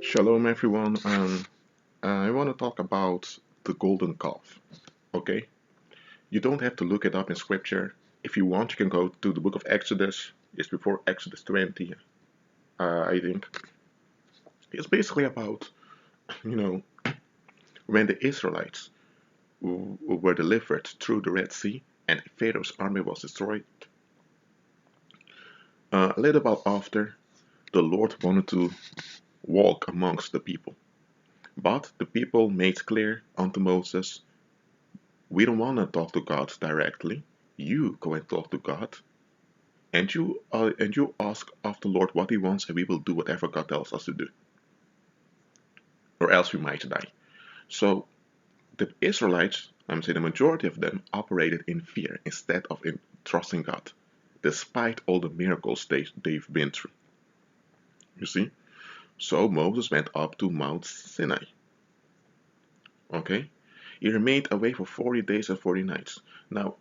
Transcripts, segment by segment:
Shalom, everyone. I want to talk about the golden calf. Okay, you don't have to look it up in scripture. If you want, you can go to the book of Exodus. It's before Exodus 20, I think. It's basically about, you know, when the Israelites were delivered through the Red Sea and Pharaoh's army was destroyed. A little while after, the Lord wanted to walk amongst the people, but the people made clear unto Moses, we don't want to talk to God directly. You go and talk to God, and you ask of the Lord what He wants, and we will do whatever God tells us to do, or else we might die. So the Israelites, I'm saying the majority of them, operated in fear instead of in trusting God, despite all the miracles they've been through. You see? So Moses went up to Mount Sinai. Okay? He remained away for 40 days and 40 nights. Now,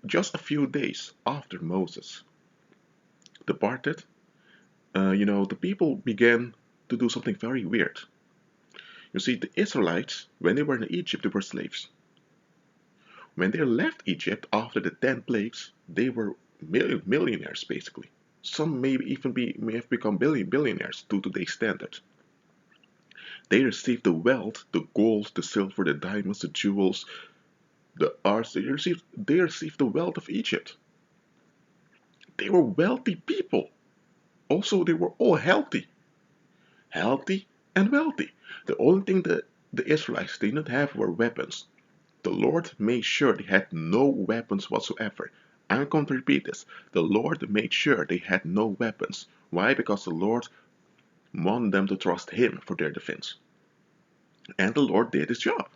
just a few days after Moses departed, the people began to do something very weird. You see, the Israelites, when they were in Egypt, they were slaves. When they left Egypt after the 10 plagues, they were millionaires basically. Some may have become billionaires to today's standards. They received the wealth, the gold, the silver, the diamonds, the jewels, the arts. They received the wealth of Egypt. They were wealthy people. Also, they were all healthy and wealthy. The only thing that the Israelites did not have were weapons. The Lord made sure they had no weapons whatsoever. I'm going to repeat this. The Lord made sure they had no weapons. Why? Because the Lord wanted them to trust Him for their defense. And the Lord did His job.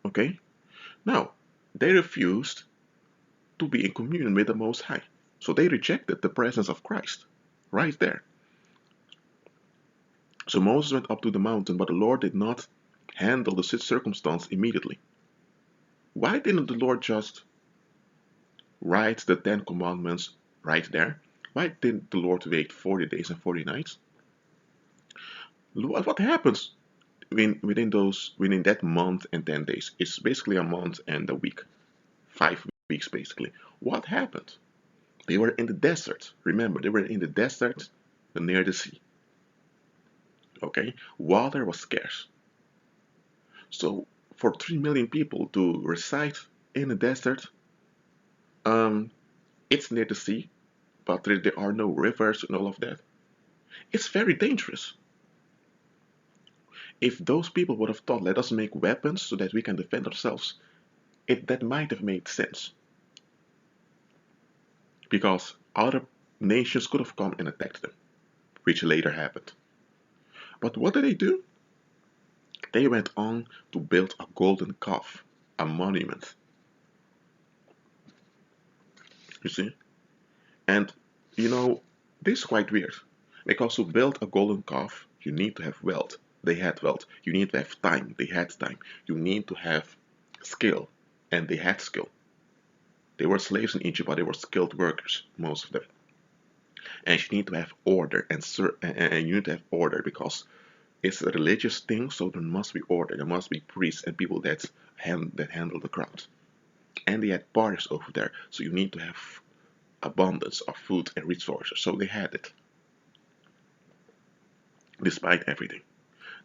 Okay? Now, they refused to be in communion with the Most High. So they rejected the presence of Christ. Right there. So Moses went up to the mountain, but the Lord did not handle the circumstance immediately. Why didn't the Lord just write the Ten Commandments right there? Why didn't the Lord wait 40 days and 40 nights? What happens within that month and 10 days? It's basically a month and a week, 5 weeks basically. What happened? They were in the desert. Remember, they were in the desert near the sea. Okay, water was scarce. So for 3 million people to reside in a desert, um, it's near the sea, but there are no rivers and all of that. It's very dangerous. If those people would have thought, let us make weapons so that we can defend ourselves, that might have made sense. Because other nations could have come and attacked them, which later happened. But what did they do? They went on to build a golden calf, a monument. You see? And you know, this is quite weird. Because to build a golden calf, you need to have wealth. They had wealth. You need to have time. They had time. You need to have skill. And they had skill. They were slaves in Egypt, but they were skilled workers, most of them. And you need to have order, and you need to have order because it's a religious thing, so there must be order. There must be priests and people that handle the crowd. And they had parties over there, so you need to have abundance of food and resources. So they had it, despite everything.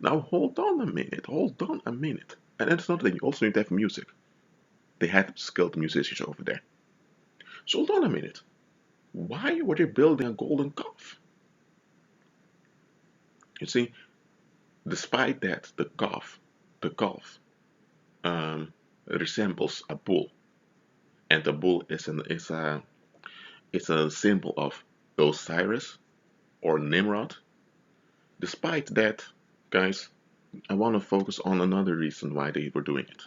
Now hold on a minute, hold on a minute. And that's another thing, you also need to have music. They had skilled musicians over there. So hold on a minute. Why were they building a golden calf? You see, despite that, the calf resembles a bull, and the bull is a symbol of Osiris or Nimrod. Despite that, guys, I want to focus on another reason why they were doing it.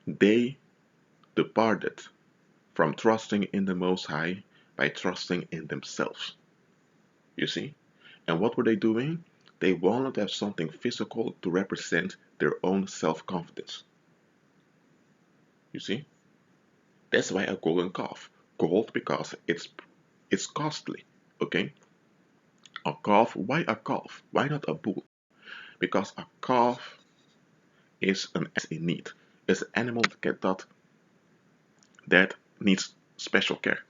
They departed from trusting in the Most High by trusting in themselves. You see? And what were they doing? They wanted to have something physical to represent their own self confidence. You see? That's why a golden calf. Gold because it's costly. Okay? A calf, why a calf? Why not a bull? Because a calf is an animal in need. It's an animal that needs special care.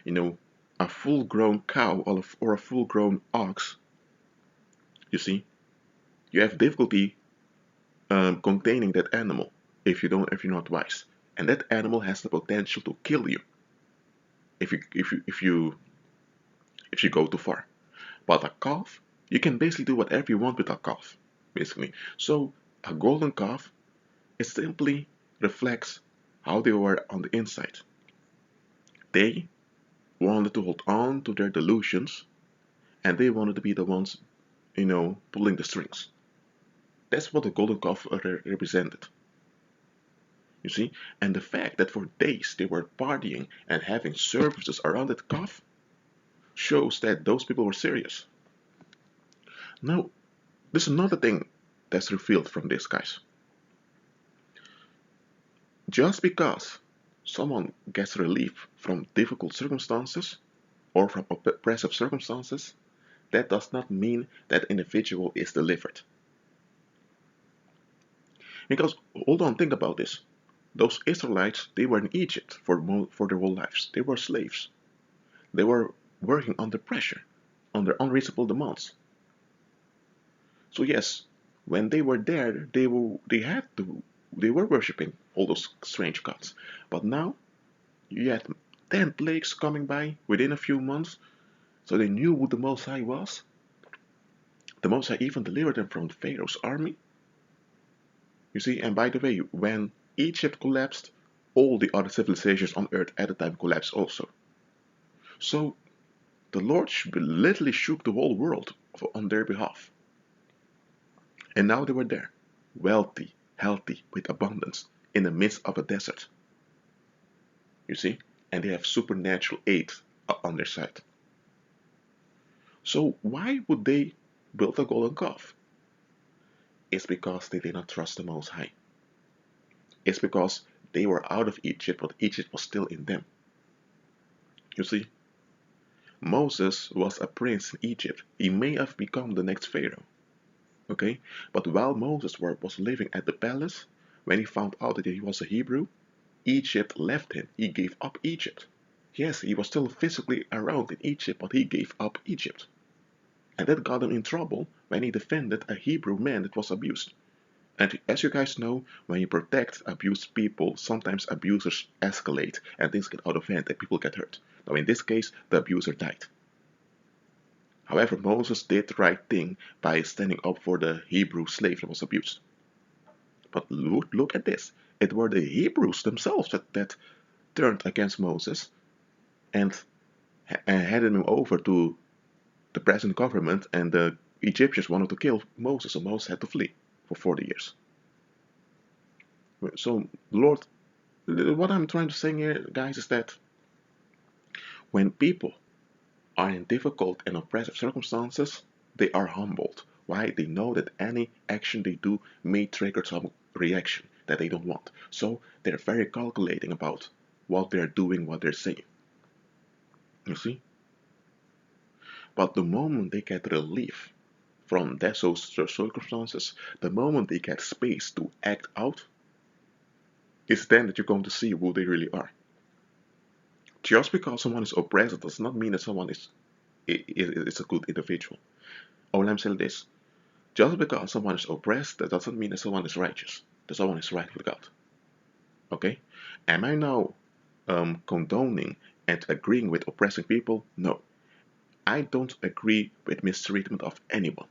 You know, a full-grown cow or a full-grown ox, you see, you have difficulty containing that animal if you're not wise, and that animal has the potential to kill you if you go too far. But a calf, you can basically do whatever you want with a calf, basically. So a golden calf, it simply reflects how they were on the inside. They wanted to hold on to their delusions, and they wanted to be the ones, pulling the strings. That's what the golden calf represented. You see, and the fact that for days they were partying and having services around that calf shows that those people were serious. Now, there's another thing that's revealed from this, guys. Just because someone gets relief from difficult circumstances or from oppressive circumstances, that does not mean that individual is delivered. Because, hold on, think about this. Those Israelites, they were in Egypt for their whole lives. They were slaves. They were working under pressure, under unreasonable demands. So yes, when they were there, they were worshiping all those strange gods. But now you had 10 plagues coming by within a few months, so they knew who the Most High was. The Most High even delivered them from Pharaoh's army. You see, and by the way, when Egypt collapsed, all the other civilizations on earth at the time collapsed also. So the Lord literally shook the whole world on their behalf. And now they were there, wealthy, healthy, with abundance, in the midst of a desert. You see? And they have supernatural aid on their side. So why would they build a golden calf? It's because they did not trust the Most High. It's because they were out of Egypt, but Egypt was still in them. You see? Moses was a prince in Egypt. He may have become the next Pharaoh. Okay? But while Moses was living at the palace, when he found out that he was a Hebrew, Egypt left him. He gave up Egypt. Yes, he was still physically around in Egypt, but he gave up Egypt. And that got him in trouble when he defended a Hebrew man that was abused. And as you guys know, when you protect abused people, sometimes abusers escalate and things get out of hand and people get hurt. Now in this case, the abuser died. However, Moses did the right thing by standing up for the Hebrew slave that was abused. But look at this. It were the Hebrews themselves that turned against Moses and handed him over to the present government, and the Egyptians wanted to kill Moses, so Moses had to flee for 40 years. So, Lord, what I'm trying to say here, guys, is that when people are in difficult and oppressive circumstances, they are humbled. Why? They know that any action they do may trigger some reaction that they don't want. So they're very calculating about what they're doing, what they're saying. You see? But the moment they get relief from those circumstances, the moment they get space to act out, it's then that you're going to see who they really are. Just because someone is oppressed does not mean that someone is a good individual. All I'm saying is, just because someone is oppressed, that doesn't mean that someone is righteous, that someone is right with God. Okay? Am I now condoning and agreeing with oppressing people? No. I don't agree with mistreatment of anyone.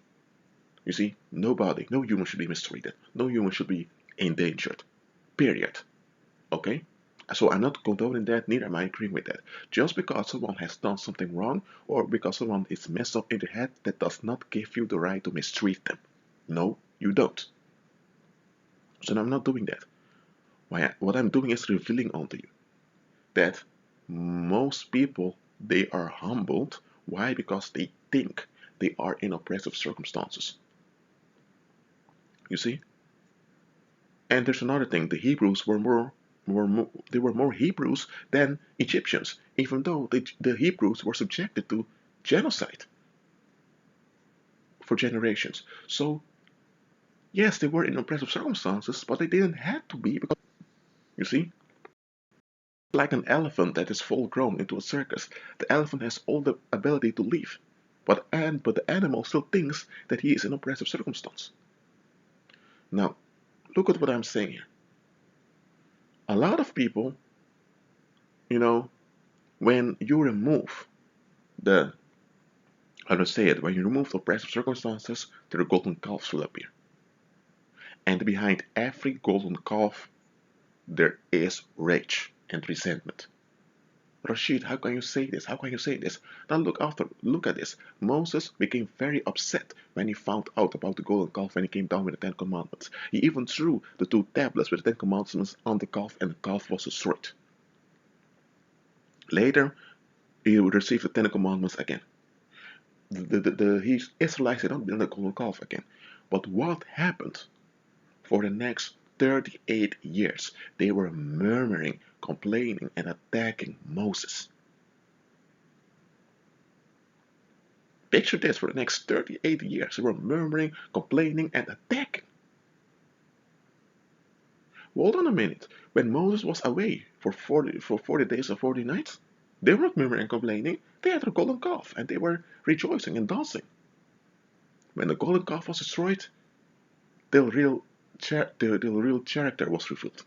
You see, nobody, no human should be mistreated. No human should be endangered. Period. Okay? So I'm not condoning that, neither am I agreeing with that. Just because someone has done something wrong or because someone is messed up in the head, that does not give you the right to mistreat them. No, you don't. So I'm not doing that. What I'm doing is revealing onto you that most people, they are humbled. Why? Because they think they are in oppressive circumstances. You see? And there's another thing, the Hebrews were more Hebrews than Egyptians, even though the Hebrews were subjected to genocide. for generations. So, yes, they were in oppressive circumstances, but they didn't have to be because, you see, like an elephant that is full grown into a circus, the elephant has all the ability to leave. But the animal still thinks that he is in oppressive circumstance. Now, look at what I'm saying here. A lot of people, you know, when you remove the, how to say it, when you remove the oppressive circumstances, the golden calves will appear. And behind every golden calf, there is rage and resentment. Rashid, how can you say this? How can you say this? Now look at this. Moses became very upset when he found out about the golden calf when he came down with the Ten Commandments. He even threw the two tablets with the Ten Commandments on the calf, and the calf was destroyed. Later, he received the Ten Commandments again. The Israelites did not build the golden calf again. But what happened? For the next 38 years, they were murmuring, complaining, and attacking Moses. Picture this, for the next 38 years, they were murmuring, complaining, and attacking. Hold on a minute. When Moses was away for 40 days or 40 nights, they were not murmuring and complaining. They had a golden calf, and they were rejoicing and dancing. When the golden calf was destroyed, their real character was revealed.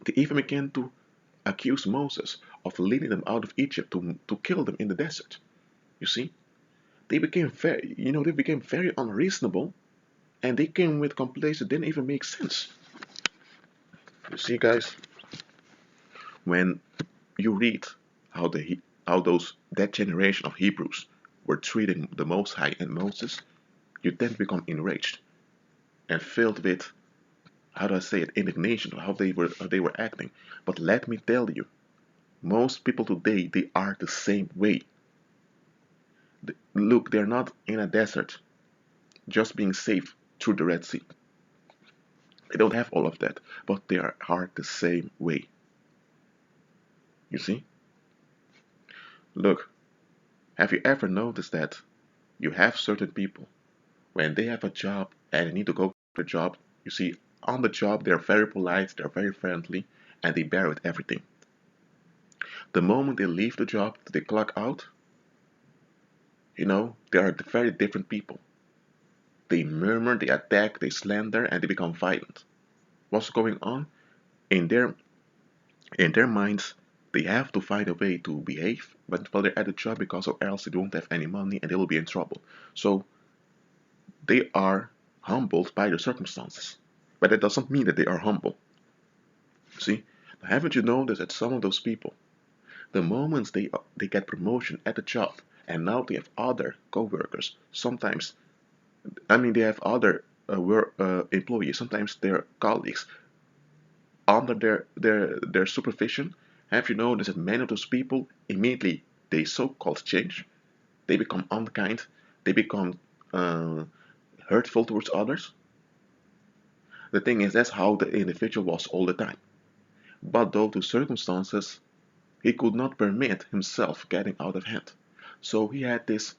They even began to accuse Moses of leading them out of Egypt to kill them in the desert. You see, they became very unreasonable, and they came with complaints that didn't even make sense. You see, guys, when you read how that generation of Hebrews were treating the Most High and Moses, you tend to become enraged and filled with, how do I say it, indignation of how they were acting. But let me tell you, most people today, they are the same way. Look, they're not in a desert just being saved through the Red Sea. They don't have all of that, but they are the same way. You see? Look, have you ever noticed that you have certain people, when they have a job and they need to go to the job, you see, on the job they're very polite, they're very friendly, and they bear with everything. The moment they leave the job, they clock out, they are very different people. They murmur, they attack, they slander, and they become violent. What's going on? In their minds, they have to find a way to behave while they're at the job, because or else they don't have any money and they will be in trouble. So they are humbled by the circumstances. But that doesn't mean that they are humble. See? Haven't you noticed that some of those people, the moment they get promotion at the job, and now they have other co-workers, sometimes, they have other employees, sometimes their colleagues, under their supervision. Have you noticed that many of those people immediately they so-called change? They become unkind. They become hurtful towards others. The thing is, that's how the individual was all the time. But due to circumstances, he could not permit himself getting out of hand. So he had this,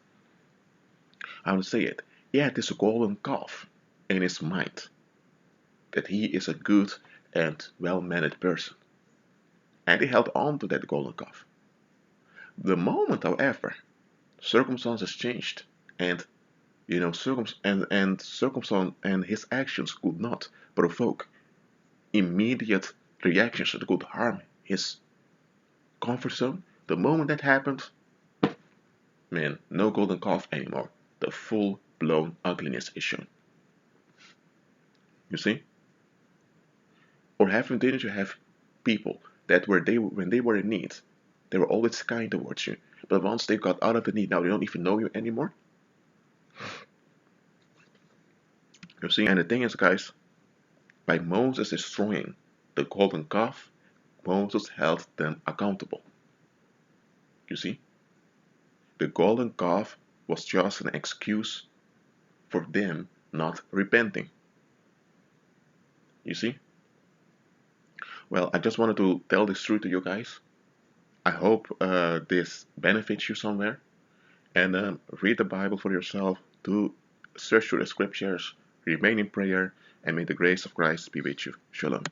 how to say it, he had this golden calf in his mind that he is a good and well-mannered person. And he held on to that golden calf. The moment, however, circumstances changed, and circumstance and his actions could not provoke immediate reactions that could harm his comfort zone. The moment that happened, man, no golden calf anymore. The full-blown ugliness is shown. You see? Or didn't you have people that when they were in need, they were always kind towards you, but once they got out of the need, now they don't even know you anymore? You see? And the thing is, guys, by Moses destroying the golden calf, Moses held them accountable. You see? The golden calf was just an excuse for them not repenting. You see? Well, I just wanted to tell this truth to you guys. I hope this benefits you somewhere. And read the Bible for yourself. Do search through the scriptures. Remain in prayer. And may the grace of Christ be with you. Shalom.